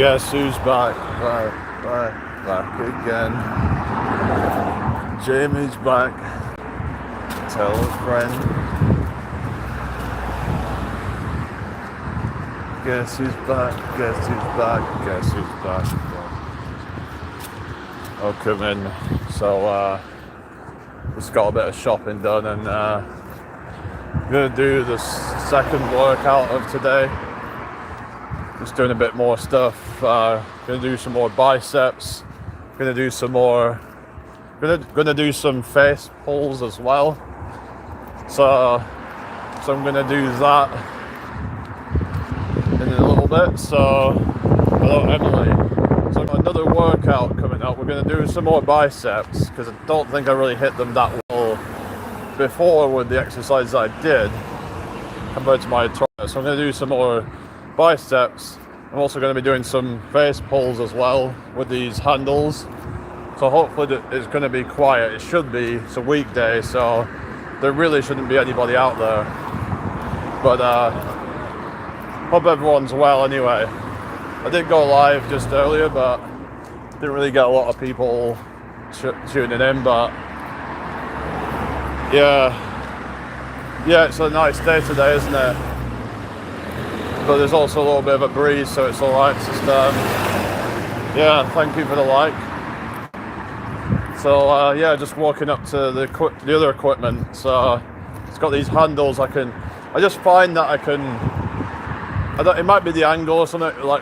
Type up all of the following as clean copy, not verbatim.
Guess who's back? Back again. Jamie's back. Tell a friend. Guess who's back? Guess who's back? Guess who's back? Oh, come in. So, just got a bit of shopping done, and I'm gonna do the second workout of today. Just doing a bit more stuff. Gonna do some more biceps. Gonna do some more. Gonna do some face pulls as well. So I'm gonna do that in a little bit. So hello Emily. So I've got another workout coming up. We're gonna do some more biceps because I don't think I really hit them that well before with the exercises I did compared to my target. So I'm gonna do some more biceps. I'm also going to be doing some face pulls as well with these handles. So hopefully it's going to be quiet. It should be. It's a weekday, so there really shouldn't be anybody out there. But hope everyone's well anyway. I did go live just earlier, but didn't really get a lot of people tuning in. But yeah, it's a nice day today, isn't it? But there's also a little bit of a breeze, so it's all right. Just yeah, thank you for the like. So yeah, just walking up to the other equipment. So it's got these handles. I just find that it might be the angle or something. Like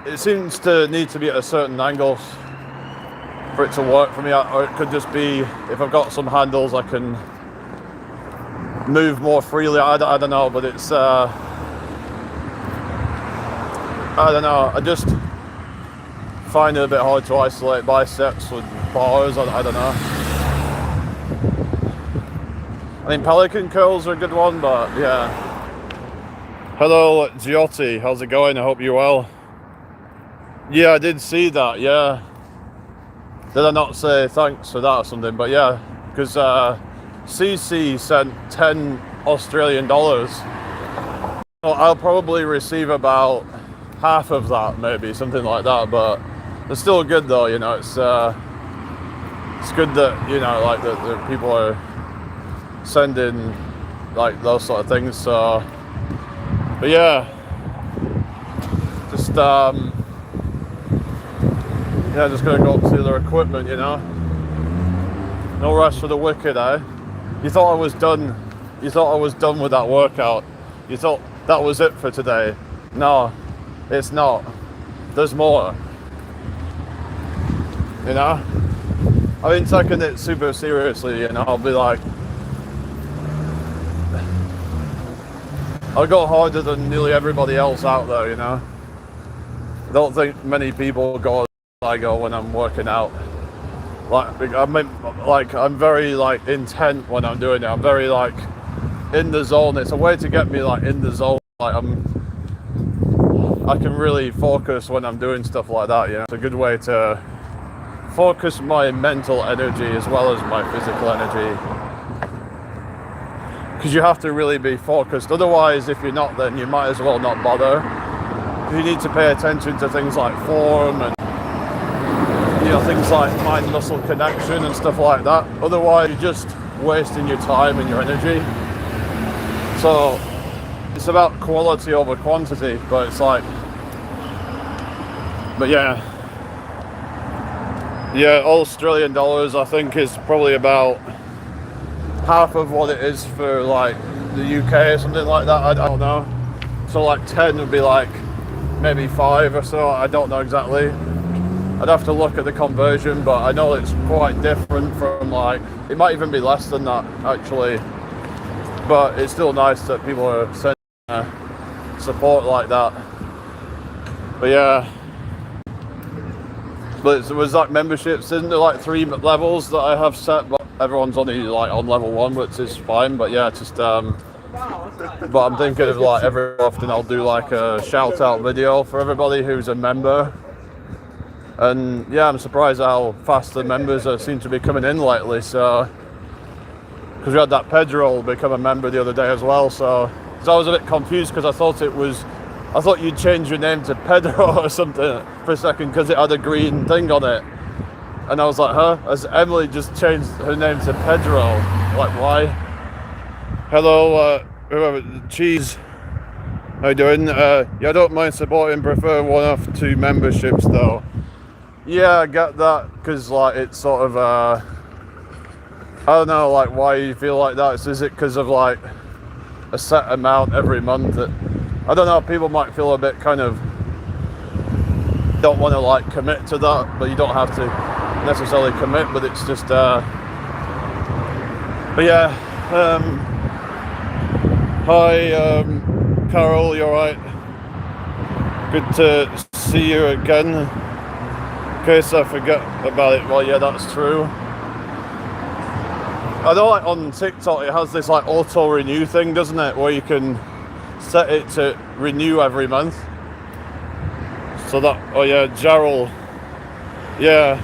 it seems to need to be at a certain angle for it to work for me, or it could just be if I've got some handles, I can move more freely. I don't know, but it's. I don't know, I just find it a bit hard to isolate biceps with bars. I don't know. I mean, pelican curls are a good one, but yeah. Hello, Giotti, how's it going? I hope you're well. Yeah, I did see that, yeah. Did I not say thanks for that or something? But yeah, because CC sent 10 Australian dollars. Well, I'll probably receive about half of that, maybe something like that, but it's still good though, you know. It's good that, you know, like that people are sending like those sort of things. So but yeah, just yeah, just gonna go up to the other equipment, you know. No rest for the wicked, eh? You thought I was done with that workout. You thought that was it for today. No, it's not. There's more. You know? I've been taking it super seriously, you know. I'll be like, I'll go harder than nearly everybody else out there, you know. I don't think many people go as I go when I'm working out. I'm very like intent when I'm doing it. I'm very like in the zone. It's a way to get me like in the zone. Like I can really focus when I'm doing stuff like that, you know. It's a good way to focus my mental energy as well as my physical energy. Because you have to really be focused. Otherwise, if you're not, then you might as well not bother. You need to pay attention to things like form and, you know, things like mind-muscle connection and stuff like that. Otherwise, you're just wasting your time and your energy. So it's about quality over quantity, but it's like, but yeah, Australian dollars I think is probably about half of what it is for like the UK or something like that. I don't know. So like 10 would be like maybe 5 or so. I don't know exactly. I'd have to look at the conversion, but I know it's quite different from like, it might even be less than that actually. But it's still nice that people are sending support like that. But yeah, but it was like memberships, isn't there like 3 levels that I have set, but everyone's only like on level 1, which is fine. But yeah, just but I'm thinking of like every often I'll do like a shout out video for everybody who's a member. And yeah, I'm surprised how fast the members seem to be coming in lately. So because we had that Pedro become a member the other day as well, so I was a bit confused because I thought it was I thought you'd change your name to Pedro or something for a second because it had a green thing on it. And I was like, huh? As Emily just changed her name to Pedro. Like, why? Hello, whoever, Cheese. How you doing? Yeah, I don't mind supporting, prefer one-off 2 memberships though. Yeah, I get that, because like it's sort of, I don't know, like why you feel like that. Is it because of like a set amount every month that, I don't know, people might feel a bit kind of, don't want to like commit to that, but you don't have to necessarily commit, but it's just, but yeah, hi, Carol, you alright? Good to see you again. In case I forget about it, well, yeah, that's true. I know, like on TikTok, it has this like auto renew thing, doesn't it? Where you can set it to renew every month. So that, oh yeah, Jarrell. Yeah,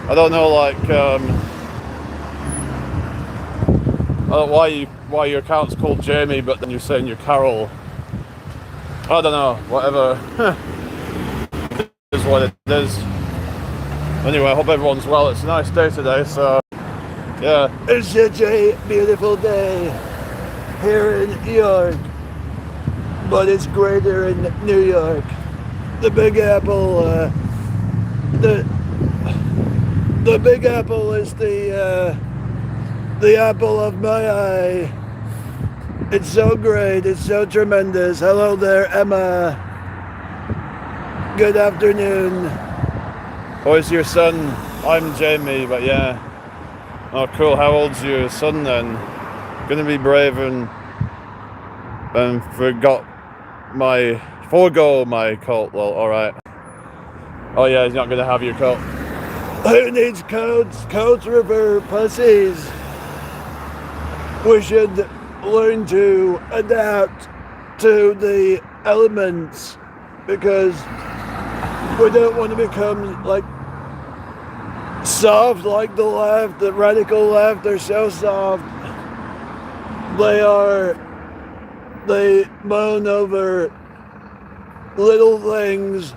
I don't know, like, I don't know why your account's called Jamie, but then you're saying you're Carol. I don't know, whatever. It is what it is. Anyway, I hope everyone's well. It's a nice day today, so yeah. It's such a beautiful day here in New York, but it's greater in New York. The Big Apple, the Big Apple is the apple of my eye. It's so great, it's so tremendous. Hello there, Emma. Good afternoon. Oh, is your son? I'm Jamie, but yeah. Oh, cool. How old's your son then? Gonna be brave and forego my coat. Well, alright. Oh yeah, he's not gonna have your coat. Who needs coats? Coats are for pussies. We should learn to adapt to the elements because we don't want to become like soft like the left, the radical left. They're so soft. They moan over little things.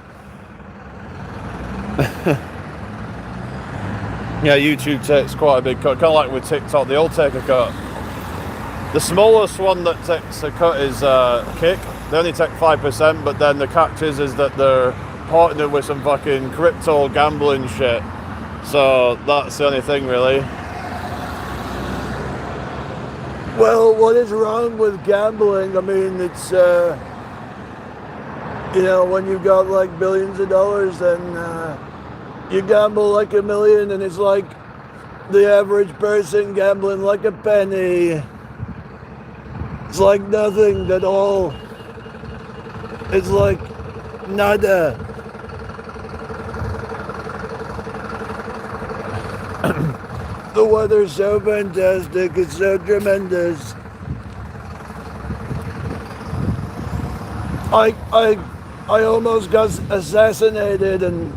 Yeah, YouTube takes quite a big cut, kind of like with TikTok, they all take a cut. The smallest one that takes a cut is Kick. They only take 5%, but then the catch is that they're partnered with some fucking crypto gambling shit. So that's the only thing, really. Well, what is wrong with gambling? I mean, it's, you know, when you've got like billions of dollars and you gamble like $1 million and it's like the average person gambling like a penny. It's like nothing at all. It's like nada. The weather's so fantastic, it's so tremendous. I almost got assassinated, and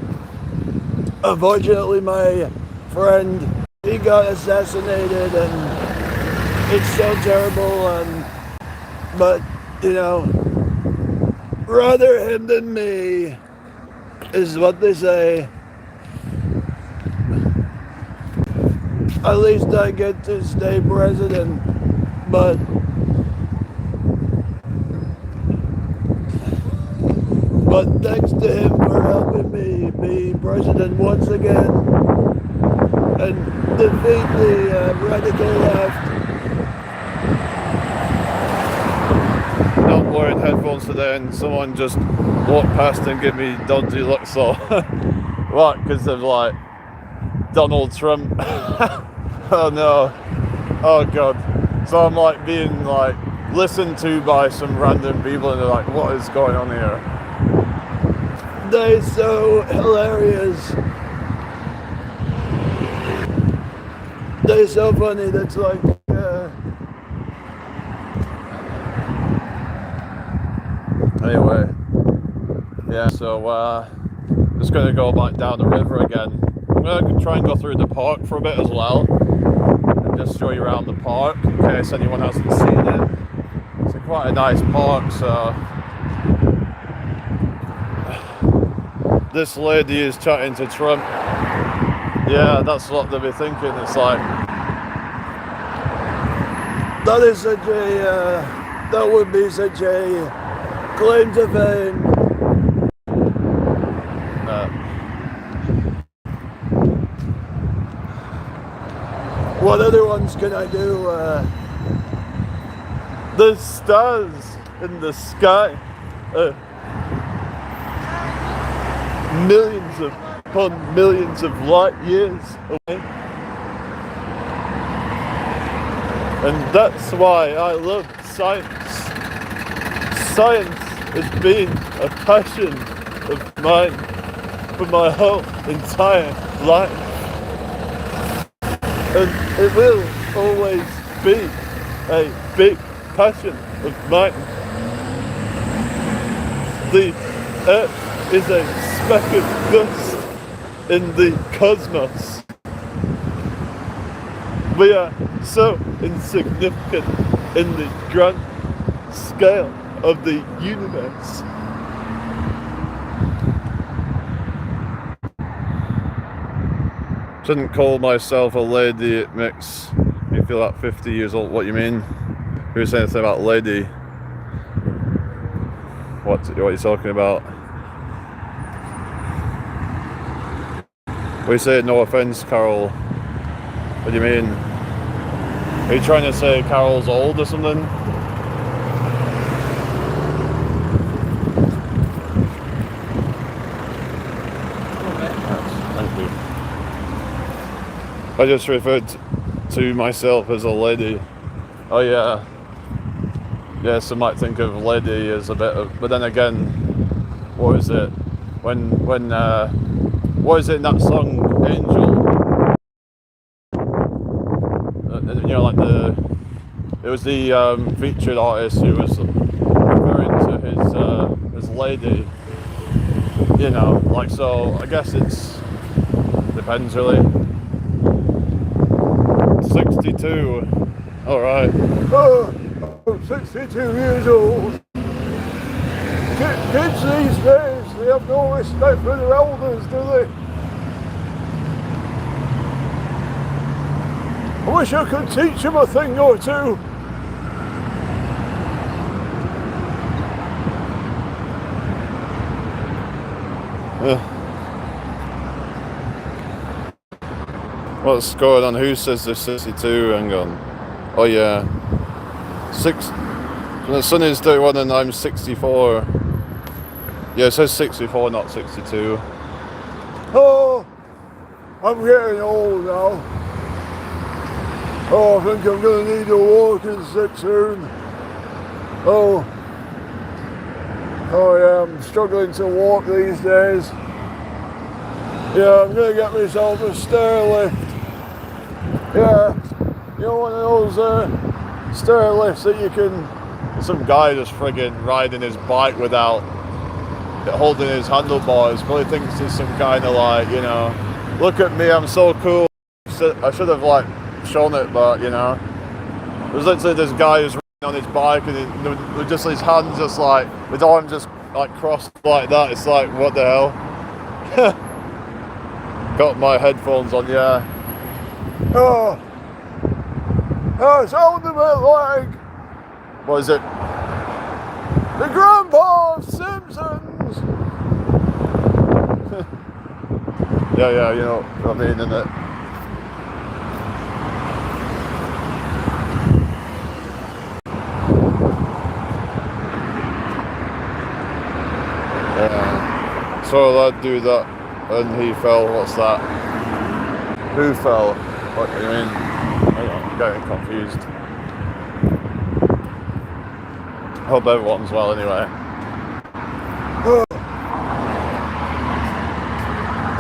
unfortunately my friend, he got assassinated, and it's so terrible, but you know, rather him than me is what they say. At least I get to stay president, but thanks to him for helping me be president once again and defeat the radical left. Not wearing headphones today, and someone just walked past and gave me dodgy looks. So what? Because of like Donald Trump. Oh no. Oh god. So I'm like being like listened to by some random people, and they're like, what is going on here? They're so hilarious. They're so funny. That's like anyway, yeah, so just gonna go back down the river again. I'm gonna try and go through the park for a bit as well, and just show you around the park in case anyone hasn't seen it. It's quite a nice park, so this lady is chatting to Trump. Yeah, that's what they'll be thinking. It's like, that is such a, that would be such a claim to fame. What other ones can I do? The stars in the sky. Millions upon millions of light years away. And that's why I love science. Science has been a passion of mine for my whole entire life. And it will always be a big passion of mine. The Earth is a speck of dust in the cosmos. We are so insignificant in the grand scale of the universe. Shouldn't call myself a lady, it makes me feel like 50 years old. What you mean? Who was saying anything about lady? What are you talking about? We say no offense, Carol. What do you mean? Are you trying to say Carol's old or something? Thank you. I just referred to myself as a lady. Oh yeah. Yeah, some might think of lady as a bit of, but then again, what is it? When what is it in that song, Angel? You know, like it was the featured artist who was referring to his lady. You know, like, so I guess depends really. 62. All right. Oh, I'm 62 years old. Kids these days, they have no respect for their elders, do they? I wish I could teach them a thing or two. What's going on? Who says they're 62? Hang on. Oh yeah. The sun is 31 and I'm 64. Yeah, it says 64, not 62. Oh, I'm getting old now. Oh, I think I'm going to need a walking stick soon. Oh yeah, I'm struggling to walk these days. Yeah, I'm going to get myself a stair lift. Yeah, you know, one of those stair lifts that you can... Some guy just friggin' riding his bike without holding his handlebars. Probably thinks he's some kind of like, you know, look at me, I'm so cool. I should have like shown it, but you know, there's literally this guy who's riding on his bike and with just his hands just like, with arms just like crossed like that. It's like, what the hell? Got my headphones on, yeah. Oh, it's on the leg. What is it? The Grandpa of Simpsons! yeah, you know what I mean, innit? Yeah. So lad do that and he fell. What's that? Who fell? What do you mean? I'm getting confused. Hope everyone's well anyway.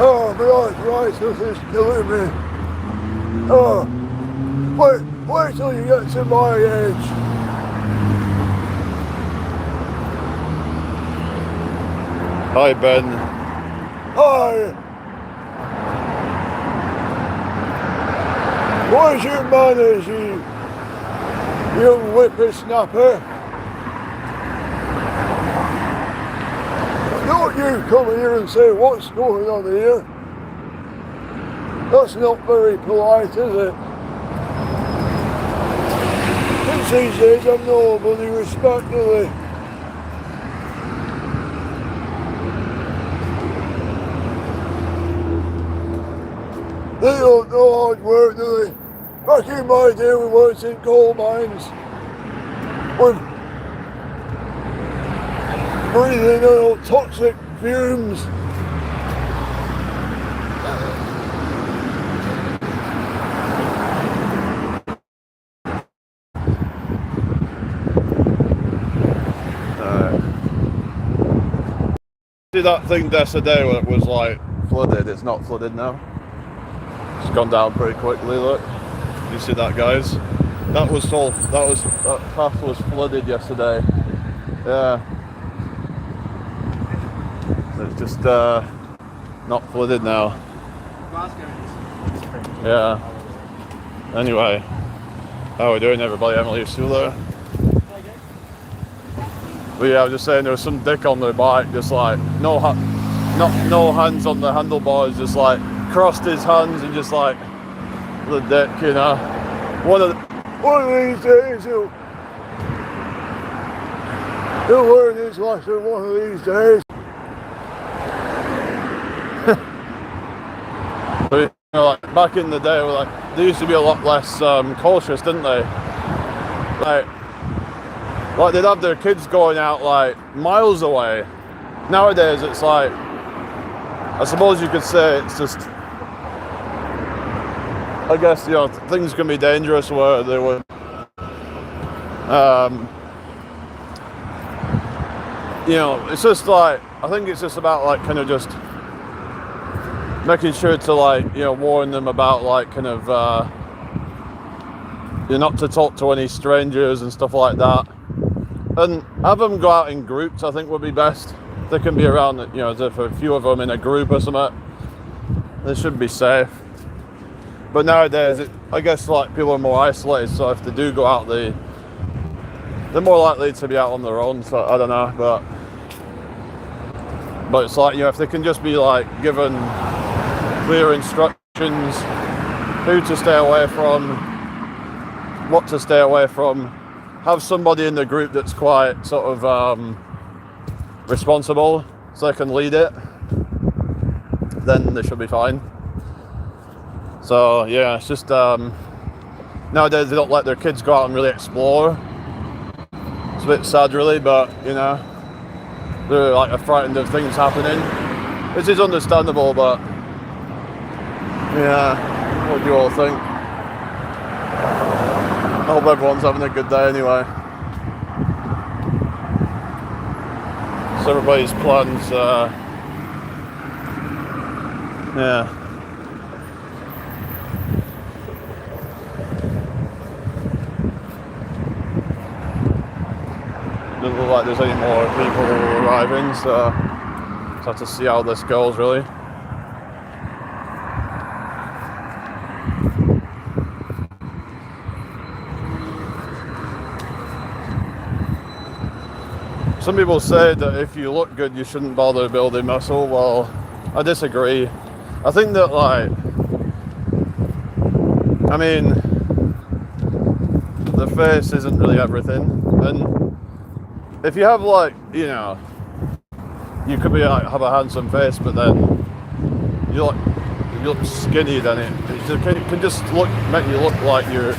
Oh, my arthritis is killing me. Oh, wait till you get to my age. Hi, Ben. Hi. Where's your manners, you whippersnapper? Don't you come here and say what's going on here. That's not very polite, is it? Since these days I'm nobody respectfully. They don't know hard work, do they? Back in my day we worked in coal mines. With breathing out toxic fumes. See that thing yesterday when it was like flooded? It's not flooded now. It's gone down pretty quickly. Look, you see that, guys? That path was flooded yesterday. Yeah, it's just not flooded now. Yeah. Anyway, how are we doing, everybody? Emily, you still there? But yeah, I was just saying there was some dick on their bike, just like no hands on the handlebars, just like crossed his hands and just like the dick, you know. One of these days he'll learn his lesson. One of these days. But you know, like back in the day, like they used to be a lot less cautious, didn't they? Like they'd have their kids going out like miles away. Nowadays it's like, I suppose you could say it's just, I guess, you know, things can be dangerous where they would you know, it's just like, I think it's just about like kind of just making sure to like, you know, warn them about like kind of you're not to talk to any strangers and stuff like that. And have them go out in groups, I think would be best. They can be around, you know, if a few of them in a group or something, they should be safe. But nowadays, I guess like people are more isolated, so if they do go out, they're more likely to be out on their own, so I don't know, but it's like, you know, if they can just be like given clear instructions, who to stay away from, what to stay away from, have somebody in the group that's quite sort of responsible so they can lead it, then they should be fine. So yeah, it's just nowadays they don't let their kids go out and really explore. It's a bit sad really, but you know, they're like frightened of things happening, which is understandable, but yeah, what do you all think? I hope everyone's having a good day anyway. So everybody's plans, yeah. Doesn't look like there's any more people arriving, so just have to see how this goes really. Some people say that if you look good, you shouldn't bother building muscle. Well, I disagree. I think that, like, I mean, the face isn't really everything. And if you have, like, you know, you could be like have a handsome face, but then you look skinny, then it can just make you look like you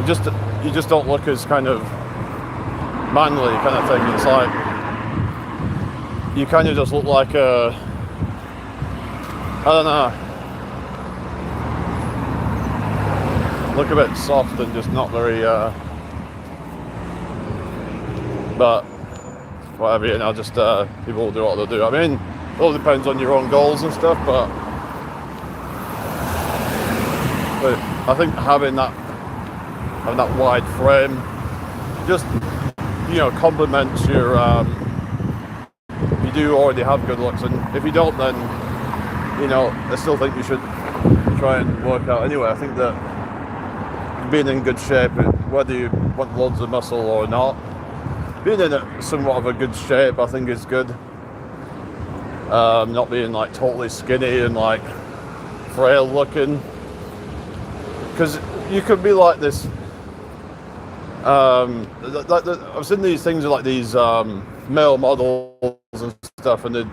just don't look as kind of manly kind of thing. It's like you kind of just look like a, I don't know, look a bit soft and just not very but whatever, you know, just people will do what they'll do. I mean, it all depends on your own goals and stuff, but I think having that wide frame just, you know, complements your you do already have good looks, and if you don't, then, you know, I still think you should try and work out anyway. I think that being in good shape, whether you want loads of muscle or not, being in somewhat of a good shape, I think is good. not being like totally skinny and like frail looking, because you could be like this. I've seen these things like these male models and stuff, and they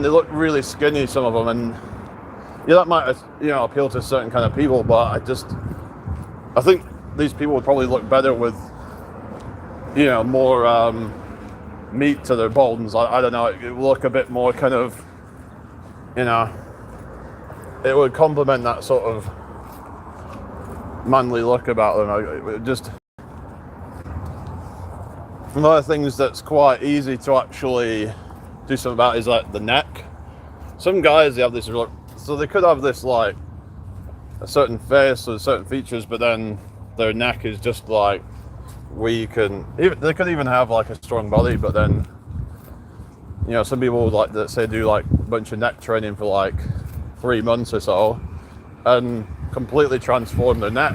look really skinny, some of them, and yeah, that might appeal to certain kind of people, but I think these people would probably look better with more meat to their bones. I don't know, it would look a bit more kind of, it would complement that sort of manly look about them. One of the things that's quite easy to actually do something about is like the neck. Some guys, they have this, so they could have this like a certain face or certain features, but then their neck is just like weak, and they could even have like a strong body, but then some people would like that say do like a bunch of neck training for like 3 months or so and completely transform their neck,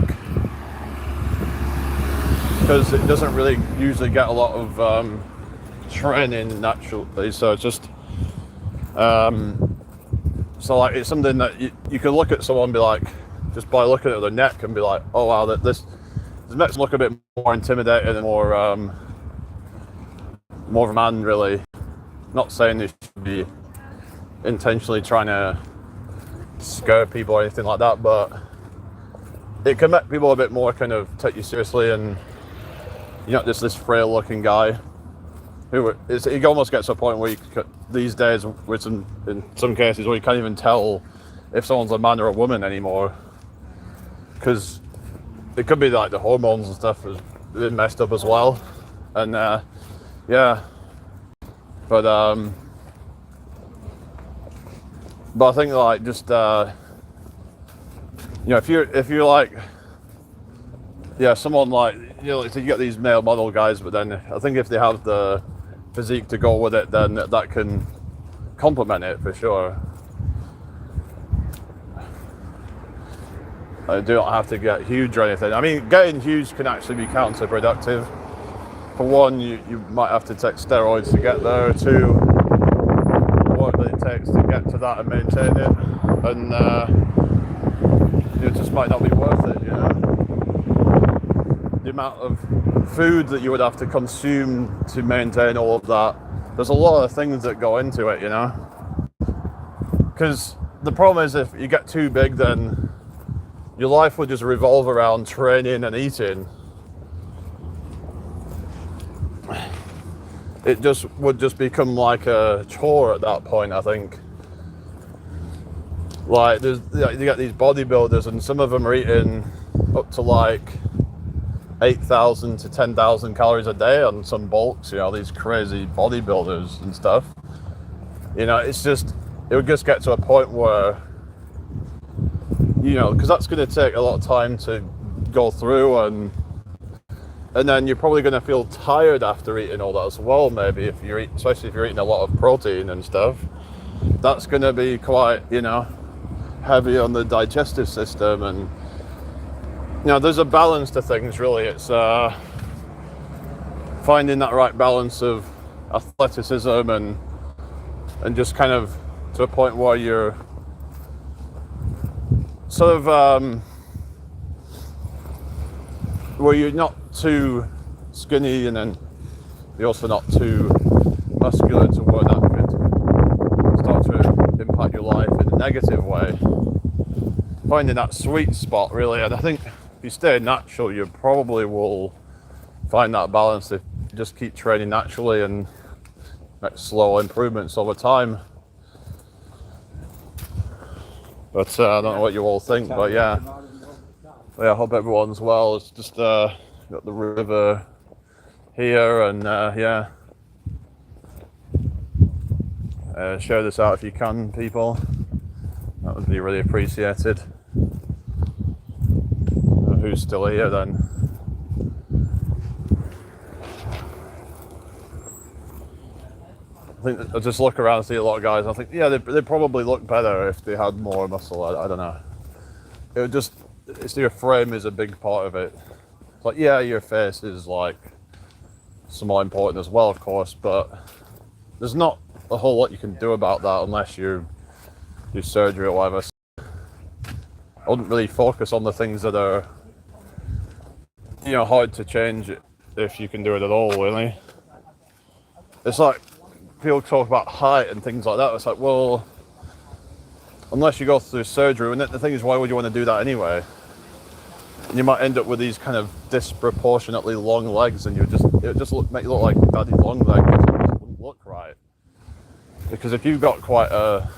because it doesn't really usually get a lot of training naturally. So it's just so like it's something that you can look at someone and be like, just by looking at their neck and be like, oh wow, this makes them look a bit more intimidating and more of a man, really. Not saying they should be intentionally trying to scare people or anything like that, but it can make people a bit more kind of take you seriously, and you're not just this frail looking guy who it almost gets to a point where these days in some cases where you can't even tell if someone's a man or a woman anymore, because it could be like the hormones and stuff has been messed up as well, and but I think like just if you're like someone like so you get these male model guys, but then I think if they have the physique to go with it, then that can complement it for sure. I don't have to get huge or anything. I mean, getting huge can actually be counterproductive. For one, you might have to take steroids to get there. Two, the work that it takes to get to that and maintain it, and it just might not be worth it. The amount of food that you would have to consume to maintain all of that. There's a lot of things that go into it, because the problem is if you get too big, then your life would just revolve around training and eating. It would just become like a chore at that point, I think. Like you get these bodybuilders, and some of them are eating up to like 8,000 to 10,000 calories a day on some bulks, these crazy bodybuilders and stuff. It's just, it would just get to a point where, because that's going to take a lot of time to go through, and then you're probably going to feel tired after eating all that as well, maybe, especially if you're eating a lot of protein and stuff. That's going to be quite, heavy on the digestive system, and there's a balance to things, really. It's finding that right balance of athleticism and just kind of to a point where you're sort of where you're not too skinny, and then you're also not too muscular to where that could start to impact your life in a negative way. Finding that sweet spot, really, and I think if you stay natural, you probably will find that balance if you just keep training naturally and make slow improvements over time. But I don't know what you all think, but yeah, I hope everyone's well. It's just got the river here, and share this out if you can, people. That would be really appreciated. Who's still here then? I think I just look around and see a lot of guys. I think, they probably look better if they had more muscle. I don't know. It would just, it's your frame is a big part of it. It's like, your face is like somewhat important as well, of course, but there's not a whole lot you can do about that unless you do surgery or whatever. So I wouldn't really focus on the things that are, you know, hard to change if you can do it at all, really. It's like people talk about height and things like that. It's like, well, unless you go through surgery, and the thing is, why would you want to do that anyway? And you might end up with these kind of disproportionately long legs, and it would just make you look like daddy's long legs. It just wouldn't look right. Because if you've got quite a,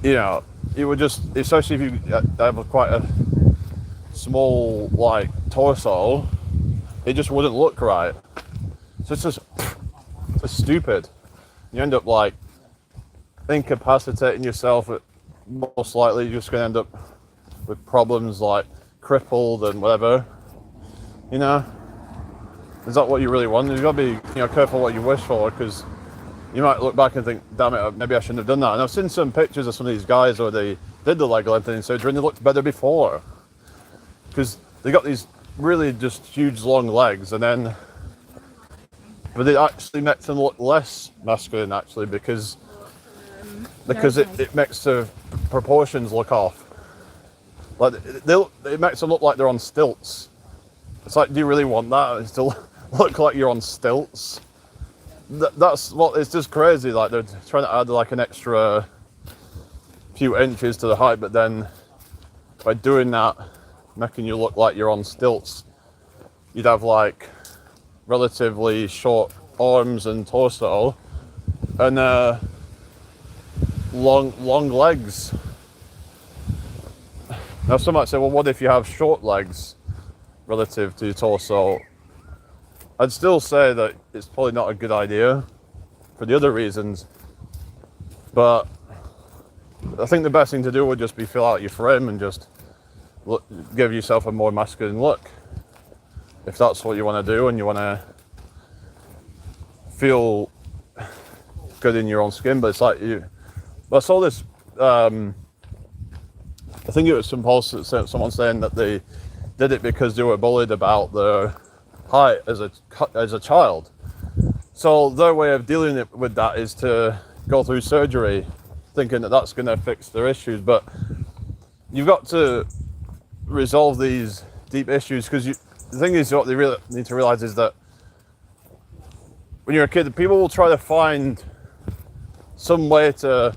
you know, it would just, especially if you have quite a small like torso, it just wouldn't look right. So it's just stupid. You end up like incapacitating yourself. Most likely you're just going to end up with problems like crippled and whatever. You know, is that what you really want? You've got to be, you know, careful what you wish for, because you might look back and think, damn it, maybe I shouldn't have done that. And I've seen some pictures of some of these guys where they did the leg lengthening surgery and they looked better before, because they got these really just huge long legs, and then but it actually makes them look less masculine, actually, because it makes the proportions look off. Like it makes them look like they're on stilts. It's like, do you really want that? It's to look like you're on stilts. That's what, it's just crazy. Like they're trying to add like an extra few inches to the height, but then by doing that, making you look like you're on stilts, you'd have like relatively short arms and torso and long legs. Now some might say, well, what if you have short legs relative to your torso? I'd still say that it's probably not a good idea for the other reasons, but I think the best thing to do would just be fill out your frame and just give yourself a more masculine look, if that's what you want to do and you want to feel good in your own skin. But it's like I saw this, I think it was some post, someone saying that they did it because they were bullied about their height as a child. So their way of dealing with that is to go through surgery, thinking that that's going to fix their issues. But you've got to resolve these deep issues, because the thing is, what they really need to realize is that when you're a kid, people will try to find some way to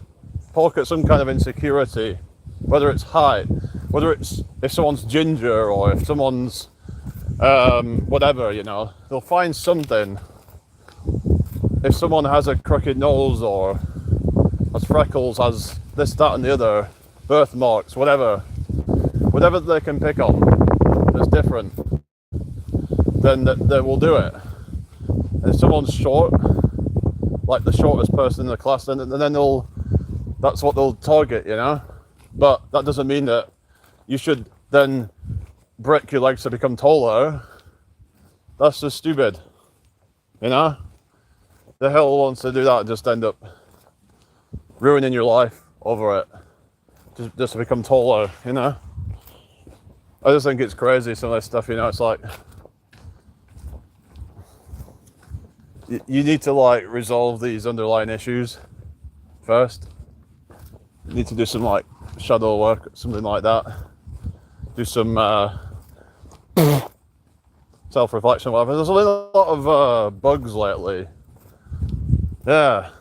poke at some kind of insecurity, whether it's height, whether it's if someone's ginger or if someone's whatever, you know, they'll find something. If someone has a crooked nose or has freckles, has this, that and the other, birthmarks, whatever they can pick on that's different, then they will do it. And if someone's short, like the shortest person in the class, then that's what they'll target, you know. But that doesn't mean that you should then break your legs to become taller. That's just stupid, you know. The hell wants to do that and just end up ruining your life over it, just to become taller, you know. I just think it's crazy, some of this stuff, you know. It's like you need to like resolve these underlying issues first. You need to do some like shadow work, something like that. Do some self-reflection, whatever. There's a lot of bugs lately. Yeah,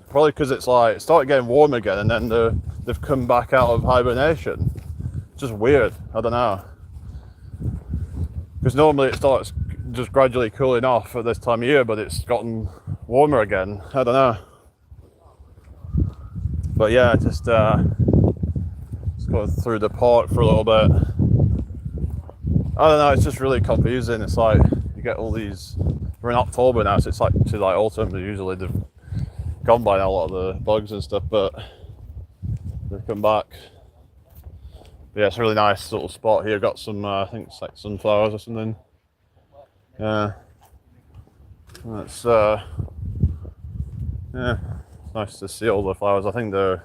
probably because it's like it started getting warm again, and then they've come back out of hibernation. It's just weird. I don't know. Because normally it starts just gradually cooling off at this time of year, but it's gotten warmer again. I don't know. But yeah, just go through the park for a little bit. I don't know, it's just really confusing. It's like you get all these, we're in October now, so it's like to like autumn. Usually they've gone by now, a lot of the bugs and stuff, but they've come back. But yeah, it's a really nice little spot here. Got some, I think it's like sunflowers or something. Yeah, it's yeah, it's nice to see all the flowers. I think I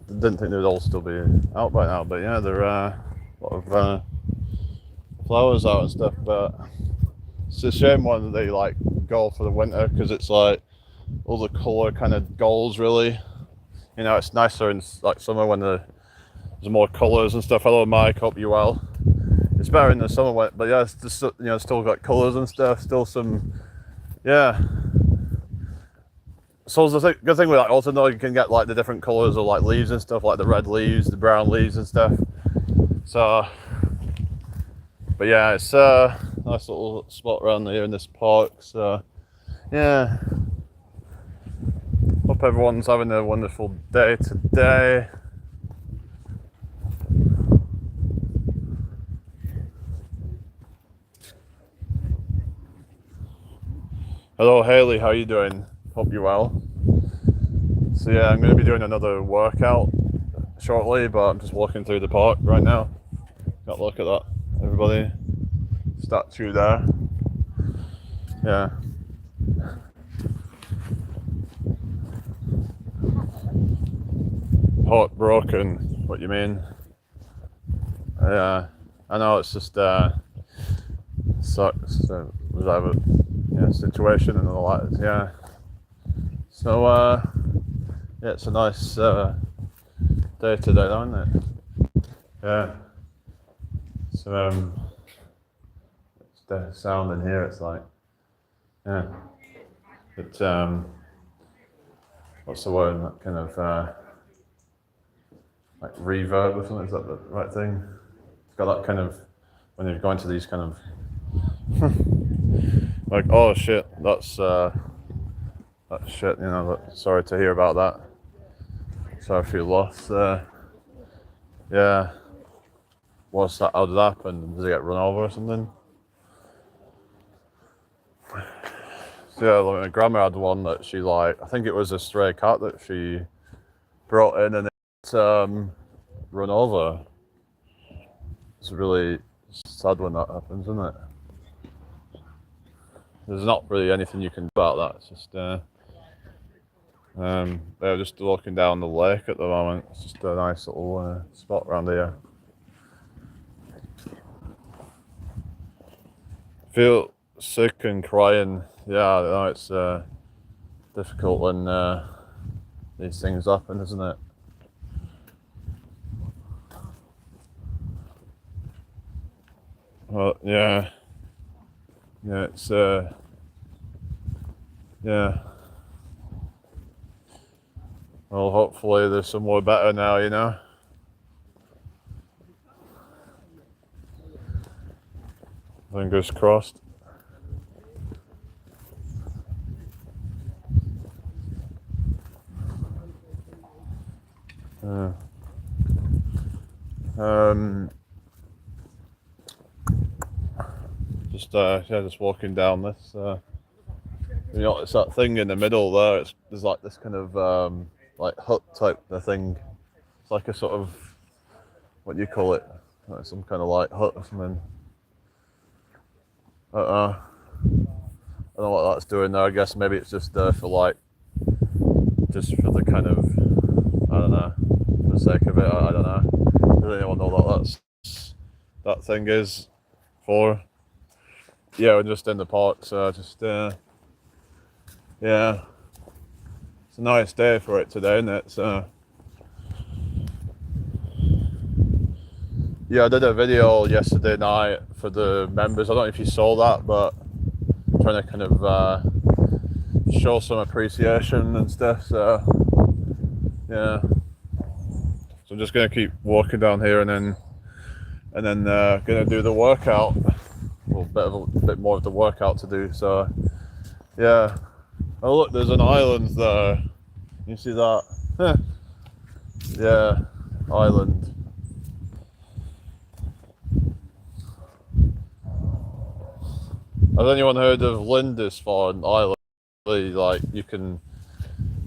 didn't think they'd all still be out by now, but yeah, there are a lot of flowers out and stuff. But it's a shame when they like go for the winter, because it's like all the colour kind of goals really. You know, it's nicer in like summer when there's more colours and stuff. Hello Mike, hope you well. It's better in the summer, but yeah, it's just, you know, still got colours and stuff, still some, yeah. So the good thing with that also, though, you can get like the different colours of like leaves and stuff, like the red leaves, the brown leaves and stuff. So, but yeah, it's a nice little spot around here in this park. So, yeah. Hope everyone's having a wonderful day today. Hello Haley, how you doing? Hope you're well. So yeah, I'm going to be doing another workout shortly, but I'm just walking through the park right now. Got a look at that, everybody. Statue there. Yeah. Heartbroken, what you mean? Yeah, I know it's just sucks. Was I have a situation and all that? Yeah. So yeah, it's a nice day today, though, isn't it? Yeah. So it's the sound in here. It's like, yeah. It what's the word? That kind of like reverb or something. Is that the right thing? It's got that kind of, when you're going to these kind of like, oh shit, that's shit. You know. Sorry to hear about that. Sorry for your loss. Yeah. What's that? How did that happen? Did he get run over or something? So yeah, like my grandma had one that she like, I think it was a stray cat that she brought in and it run over. It's really sad when that happens, isn't it? There's not really anything you can do about that. It's just they're just walking down the lake at the moment. It's just a nice little spot around here. Feel sick and crying. Yeah, I know it's difficult when these things happen, isn't it? Well, yeah. Yeah, it's yeah. Well, hopefully there's some more better now, you know. Fingers crossed. Yeah. Just walking down this. You know, it's that thing in the middle there. There's like this kind of like hut type of thing. It's like a sort of, what do you call it? Like some kind of like hut or something. I don't know what that's doing there. I guess maybe it's just there for like, just for the kind of, I don't know, for the sake of it. I don't know. Does anyone know what that thing is for? Yeah, we're just in the park, so just yeah, it's a nice day for it today, isn't it? So yeah, I did a video yesterday night for the members. I don't know if you saw that, but I'm trying to kind of show some appreciation and stuff. So yeah, so I'm just gonna keep walking down here and then gonna do the workout. A bit more of the workout to do. So yeah. Oh look, there's an island there. You see that? Yeah, island. Has anyone heard of Lindisfarne Island? Like you can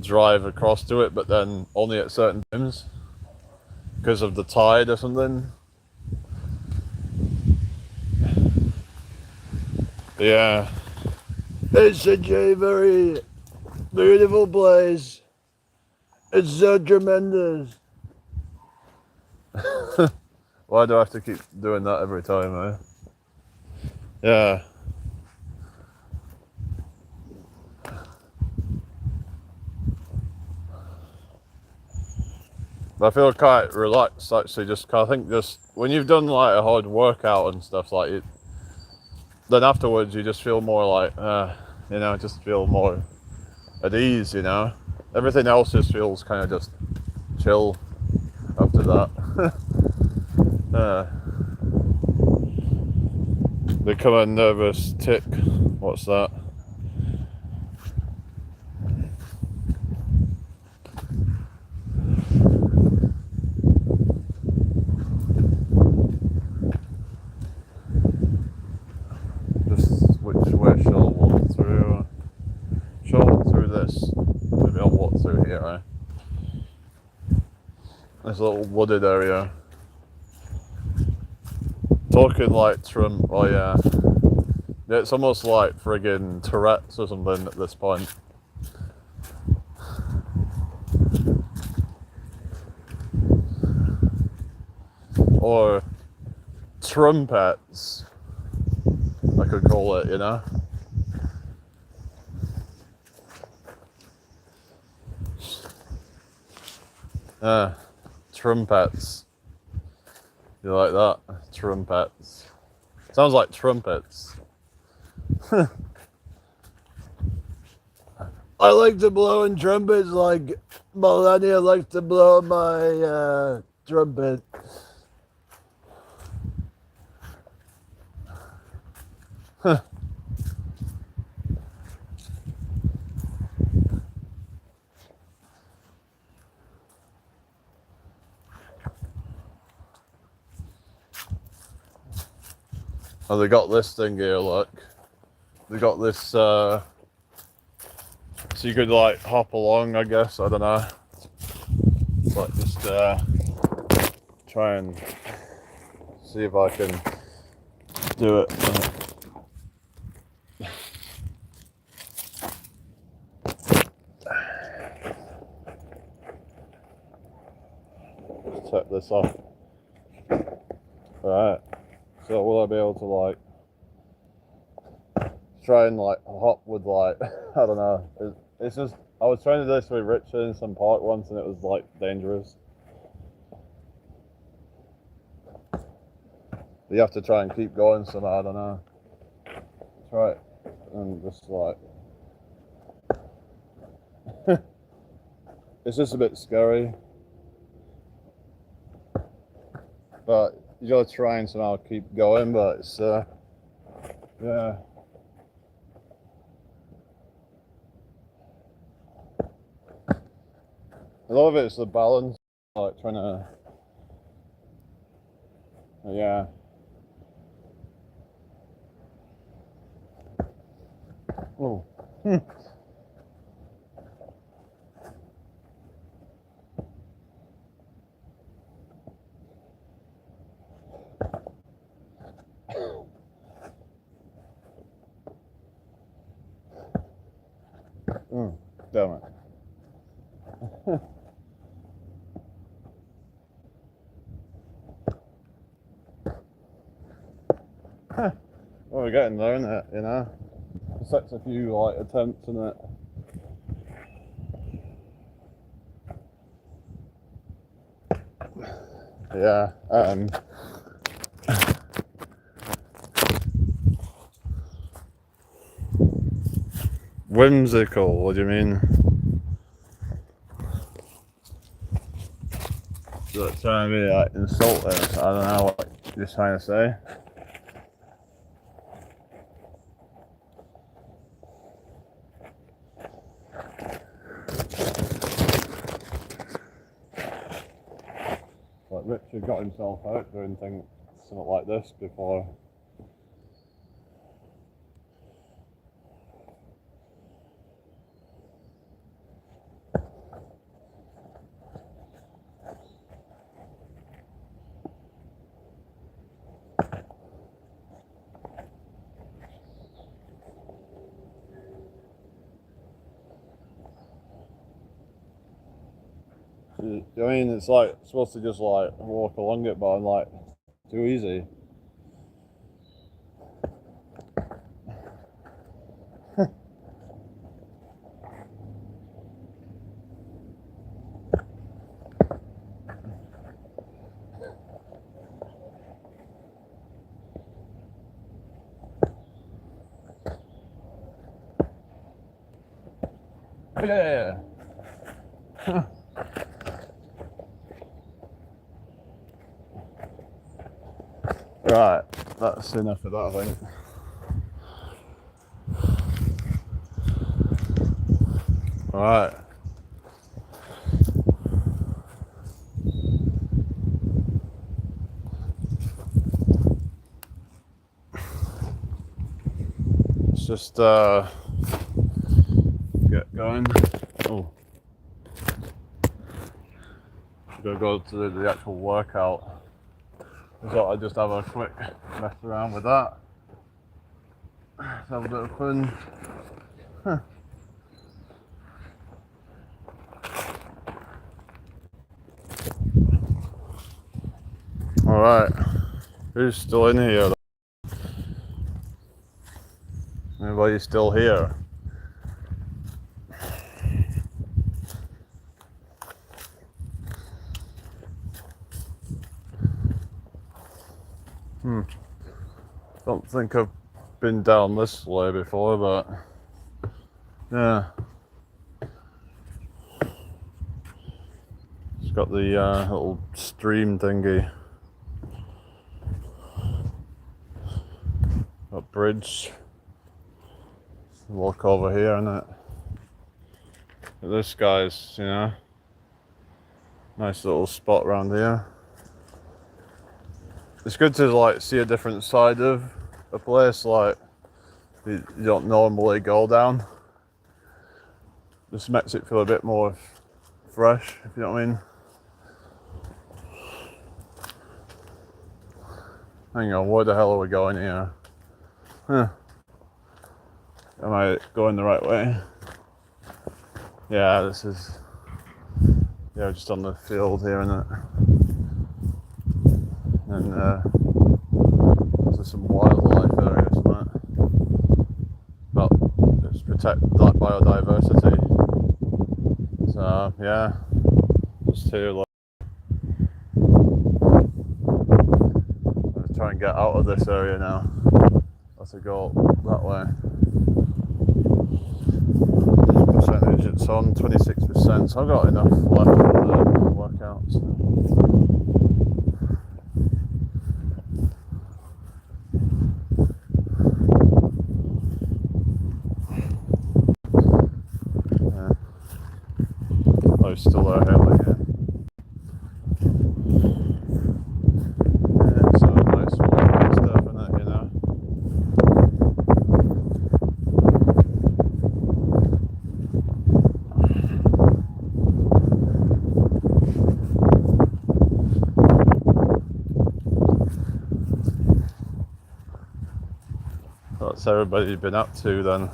drive across to it, but then only at certain times because of the tide or something. Yeah. It's a very beautiful place. It's so tremendous. Why do I have to keep doing that every time, eh? Yeah. But I feel quite relaxed actually. Just I think just when you've done like a hard workout and stuff like it, then afterwards you just feel more like you know, just feel more at ease. You know, everything else just feels kind of just chill after that. Become a nervous tick. What's that? Which way shall I walk through? Shall I walk through this? Maybe I'll walk through here, eh? This little wooded area. Talking like Trump, oh yeah. It's almost like friggin' Tourette's or something at this point. Or trumpets, I could call it, you know? Trumpets. You like that? Trumpets. Sounds like trumpets. I like to blow in trumpets like Melania likes to blow my trumpet. Oh, they got this thing here, look. They got this, so you could like hop along, I guess, I don't know. It's like just try and see if I can do it. Take this off. Right. So will I be able to like try and like hop with like I don't know. It's just I was trying to do this with Richard in some park once and it was like dangerous. You have to try and keep going somehow, I don't know. Try it and just like it's just a bit scary. But you gotta try and somehow keep going, but it's yeah. A lot of it's the balance, like trying to yeah. Oh. Damn it. Well, we're getting there, isn't it? You know, it takes a few like attempts, isn't it? Yeah. Whimsical. What do you mean? So it's trying to be like insulting. I don't know what you're trying to say. Like Richard got himself out doing things something like this before. I mean, it's like supposed to just like walk along it, but I'm like too easy. Yeah. Right, that's enough of that, I think. Right. Let's just get going. Oh. We're gonna go to the actual workout. I thought I'd just have a quick mess around with that. Let's have a bit of fun. Alright, who's still in here? Anybody still here? Don't think I've been down this way before, but yeah. It's got the little stream thingy. Got bridge. Walk over here, innit? This guy's, you know, nice little spot around here. It's good to like see a different side of a place like you don't normally go down. Just makes it feel a bit more fresh, if you know what I mean. Hang on, where the hell are we going here? Huh. Am I going the right way? Yeah, this is, yeah, just on the field here, isn't it? And there's some wildlife area, isn't it? But just protect that biodiversity. So yeah, just here. Like, let's try and get out of this area now. Let's go that way. Percentage it's on 26%, so I've got enough left for the workouts. Yeah. Oh, still there, hell yeah. Yeah, so nice workout stuff in it, you know. What's everybody been up to then?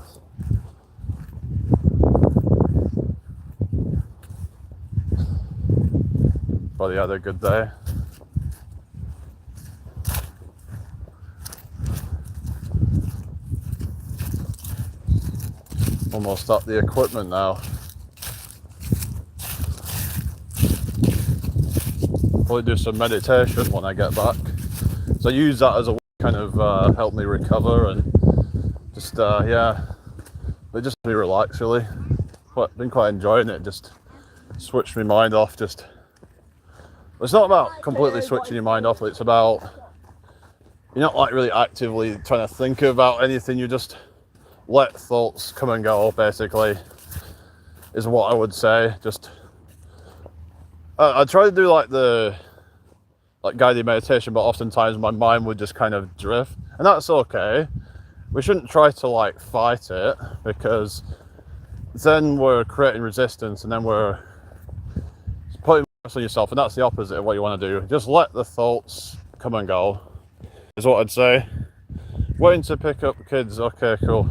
Probably had a good day. Almost up the equipment now. Probably do some meditation when I get back. So I use that as a way to kind of help me recover and just yeah, it just me relax really. Been quite enjoying it. Just switch my mind off. Just it's not about completely switching your mind off. It's about you're not like really actively trying to think about anything. You just let thoughts come and go. Basically, is what I would say. Just I try to do like guided meditation, but oftentimes my mind would just kind of drift, and that's okay. We shouldn't try to like fight it, because then we're creating resistance, and then we're putting pressure on yourself, and that's the opposite of what you want to do. Just let the thoughts come and go, is what I'd say. Waiting to pick up kids, okay, cool.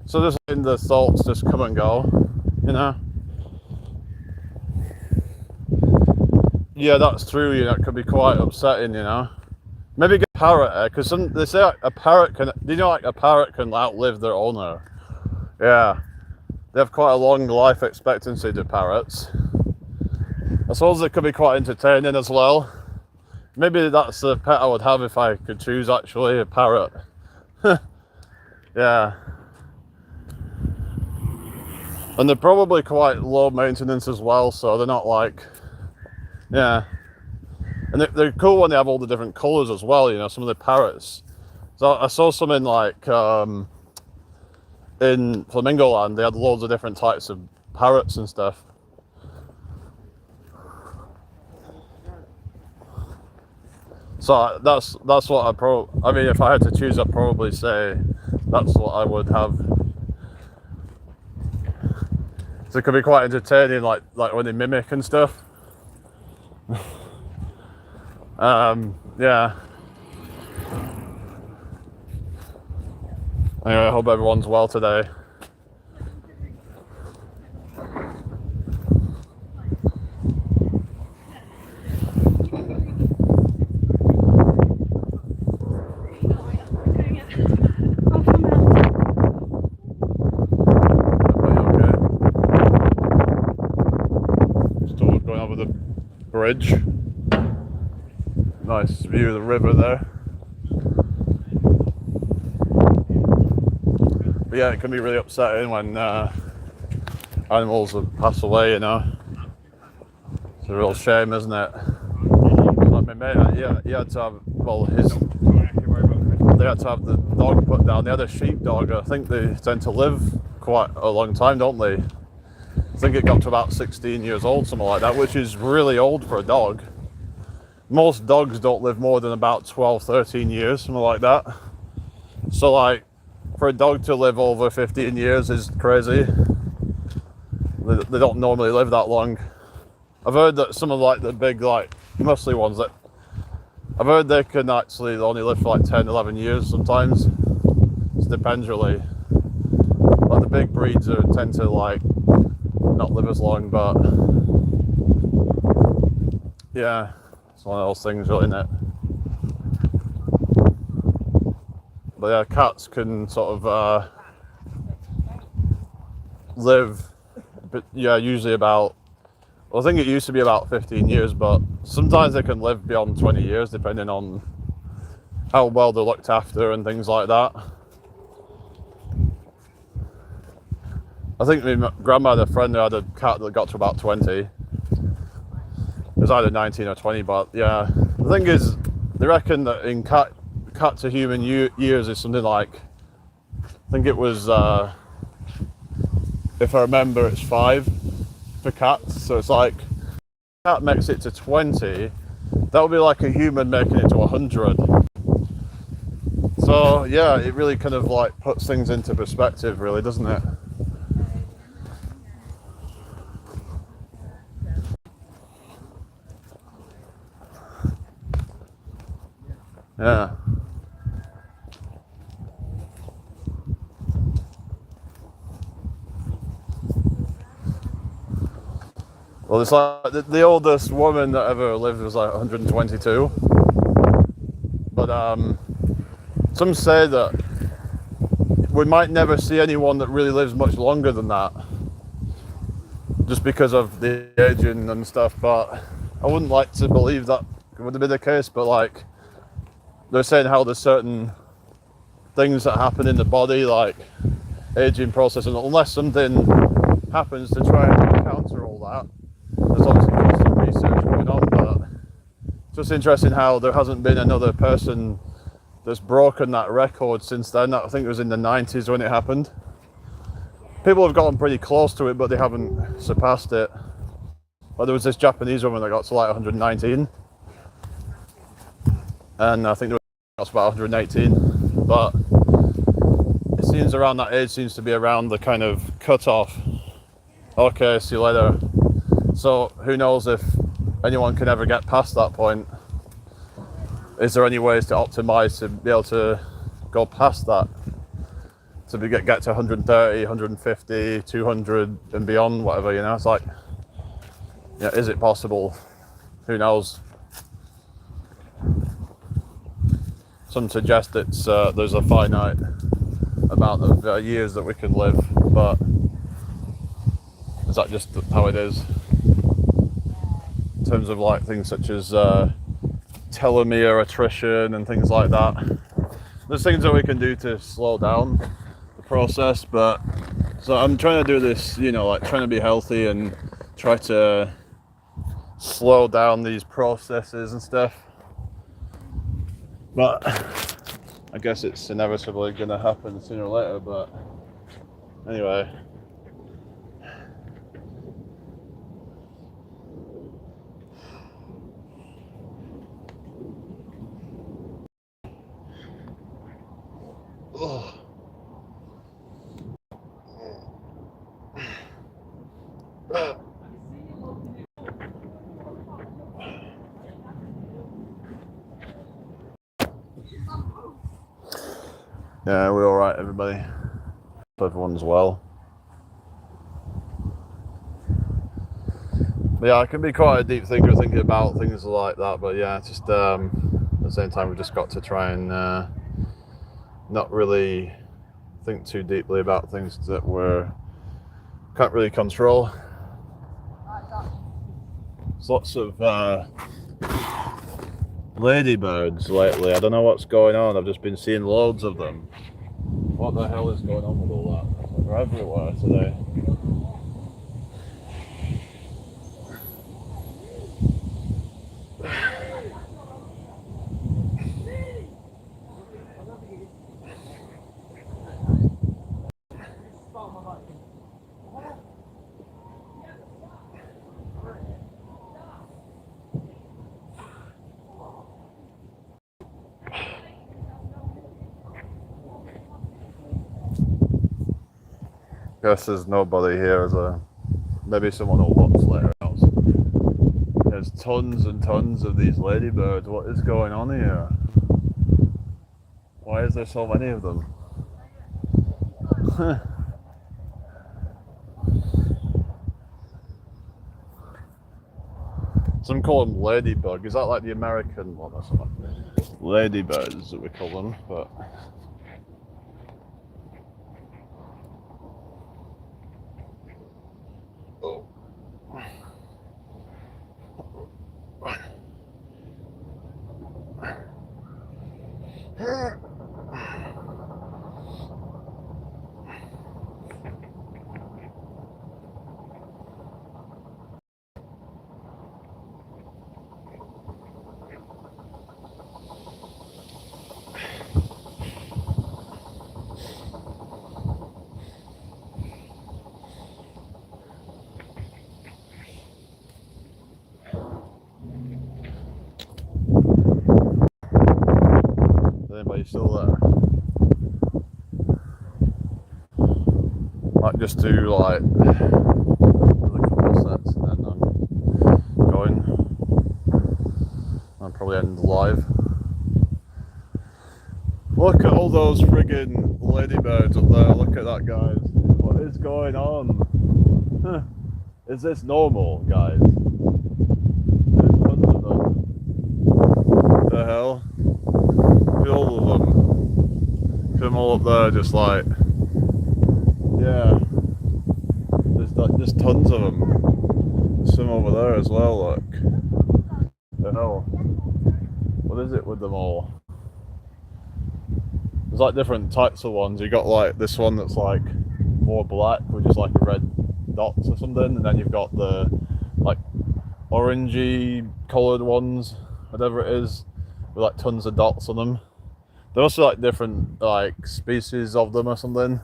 So just letting the thoughts just come and go, you know. Yeah, that's true, you know, it can be quite upsetting, you know. Maybe get a parrot, because they say like, a parrot can, do you know like a parrot can outlive their owner? Yeah, they have quite a long life expectancy, the parrots. I suppose it could be quite entertaining as well. Maybe that's the pet I would have if I could choose, actually, a parrot. Yeah. And they're probably quite low maintenance as well, so they're not like, yeah. And they're cool when they have all the different colours as well, you know, some of the parrots. So I saw some in like, in Flamingo Land, they had loads of different types of parrots and stuff. So that's what I mean, if I had to choose, I'd probably say that's what I would have. So it could be quite entertaining, like when they mimic and stuff. Yeah. Anyway, I hope everyone's well today. Bridge. Nice view of the river there. But yeah, it can be really upsetting when animals have passed away, you know. It's a real shame, isn't it? Like my mate, he had to have, well, they had to have the dog put down. They had a sheepdog. I think they tend to live quite a long time, don't they? I think it got to about 16 years old, something like that, which is really old for a dog. Most dogs don't live more than about 12, 13 years, something like that. So like, for a dog to live over 15 years is crazy. They don't normally live that long. I've heard that some of like the big, like, muscly ones, that I've heard they can actually only live for like 10, 11 years sometimes. It depends really. Like the big breeds tend to like not live as long, but yeah, it's one of those things really, isn't it? But yeah, cats can sort of live, but yeah, usually about, well, I think it used to be about 15 years, but sometimes they can live beyond 20 years depending on how well they're looked after and things like that. I think my grandma had a friend who had a cat that got to about 20. It was either 19 or 20, but yeah. The thing is, they reckon that in cat to human years is something like, I think it was, if I remember, it's 5 for cats. So it's like, cat makes it to 20, that would be like a human making it to 100. So yeah, it really kind of like puts things into perspective, really, doesn't it? Yeah. Well, it's like the oldest woman that ever lived was like 122. But some say that we might never see anyone that really lives much longer than that, just because of the aging and stuff. But I wouldn't like to believe that would have been the case. But like, they're saying how there's certain things that happen in the body, like aging process, and unless something happens to try and counter all that, there's obviously some research going on. But it's just interesting how there hasn't been another person that's broken that record since then. I think it was in the 90s when it happened. People have gotten pretty close to it, but they haven't surpassed it. But there was this Japanese woman that got to like 119, and I think there was about 118. But it seems around that age seems to be around the kind of cutoff. Okay, see you later. So who knows if anyone can ever get past that point? Is there any ways to optimize to be able to go past that? To get to 130, 150, 200 and beyond, whatever, you know? It's like, yeah, is it possible? Who knows? Some suggest it's there's a finite amount of years that we can live, but is that just how it is? In terms of like things such as telomere attrition and things like that. There's things that we can do to slow down the process, but so I'm trying to do this, you know, like trying to be healthy and try to slow down these processes and stuff. But I guess it's inevitably gonna happen sooner or later, but anyway. Ugh. Yeah, we're all right, everybody. Hope everyone's well. But yeah, it can be quite a deep thinker thinking about things like that. But yeah, it's just at the same time, we've just got to try and not really think too deeply about things that we can't really control. There's lots of ladybirds lately. I don't know what's going on. I've just been seeing loads of them. What the hell is going on with all that? They're everywhere today. Guess there's nobody here. Maybe someone will watch later else. There's tons and tons of these ladybirds. What is going on here? Why is there so many of them? Some call them ladybug. Is that like the American one or something? Ladybirds that we call them, but oh. Anybody still there? Might just do like another couple of sets and then I'm going. I'll probably end live. Look at all those friggin' ladybirds up there. Look at that, guys. What is going on? Is this normal, guys? There's tons of them. What the hell? Look at all of them. Look at them all up there, just like, yeah. There's tons of them. There's some over there as well. Look. The hell? What is it with them all? There's like different types of ones. You got like this one that's like more black with just like a red dots or something, and then you've got the like orangey coloured ones, whatever it is, with like tons of dots on them. There are also like different like species of them or something.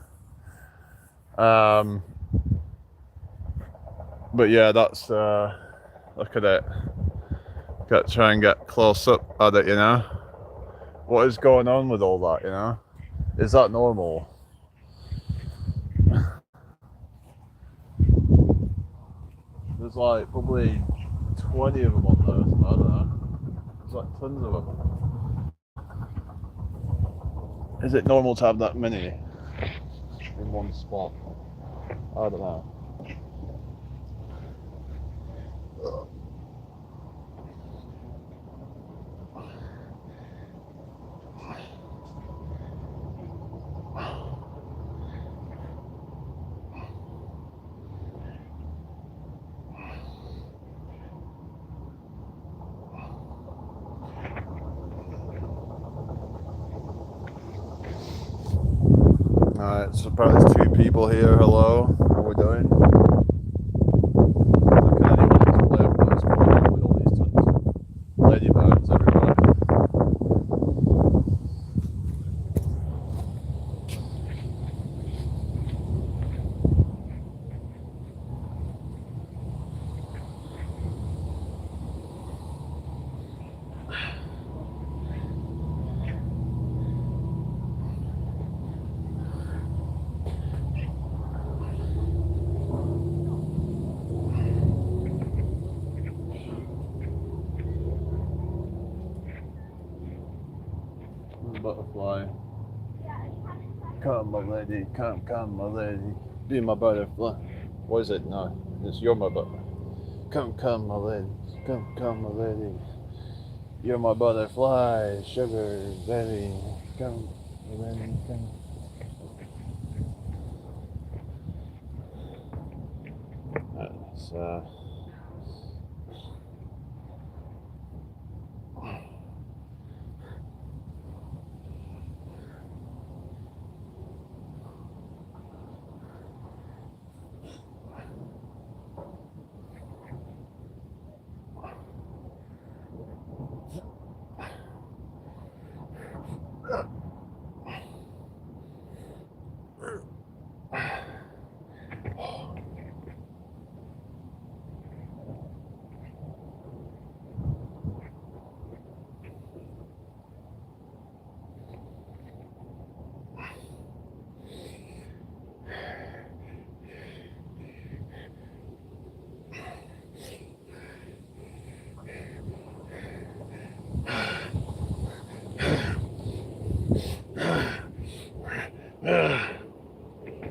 But yeah, that's look at it. Try and get close up at it, you know. What is going on with all that, you know? Is that normal? There's like probably 20 of them on there, so I don't know. There's like tons of them. Is it normal to have that many in one spot? I don't know. Alright, so apparently there's 2 people here. Hello, how are we doing? I can't even explain what's going on with all these tons of ladybirds everywhere. Butterfly. Come, my lady, come, my lady. Be my butterfly. What is it? No, it's you're my butterfly. Come, my lady. Come, my lady. You're my butterfly, sugar baby. Come, my lady, come. That's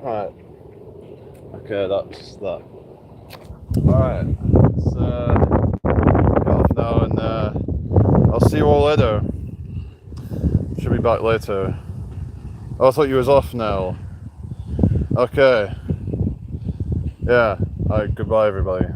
Alright. Okay, that's that. Alright, let's get off now and I'll see you all later. Should be back later. Oh, I thought you was off now. Okay. Yeah. Alright, goodbye everybody.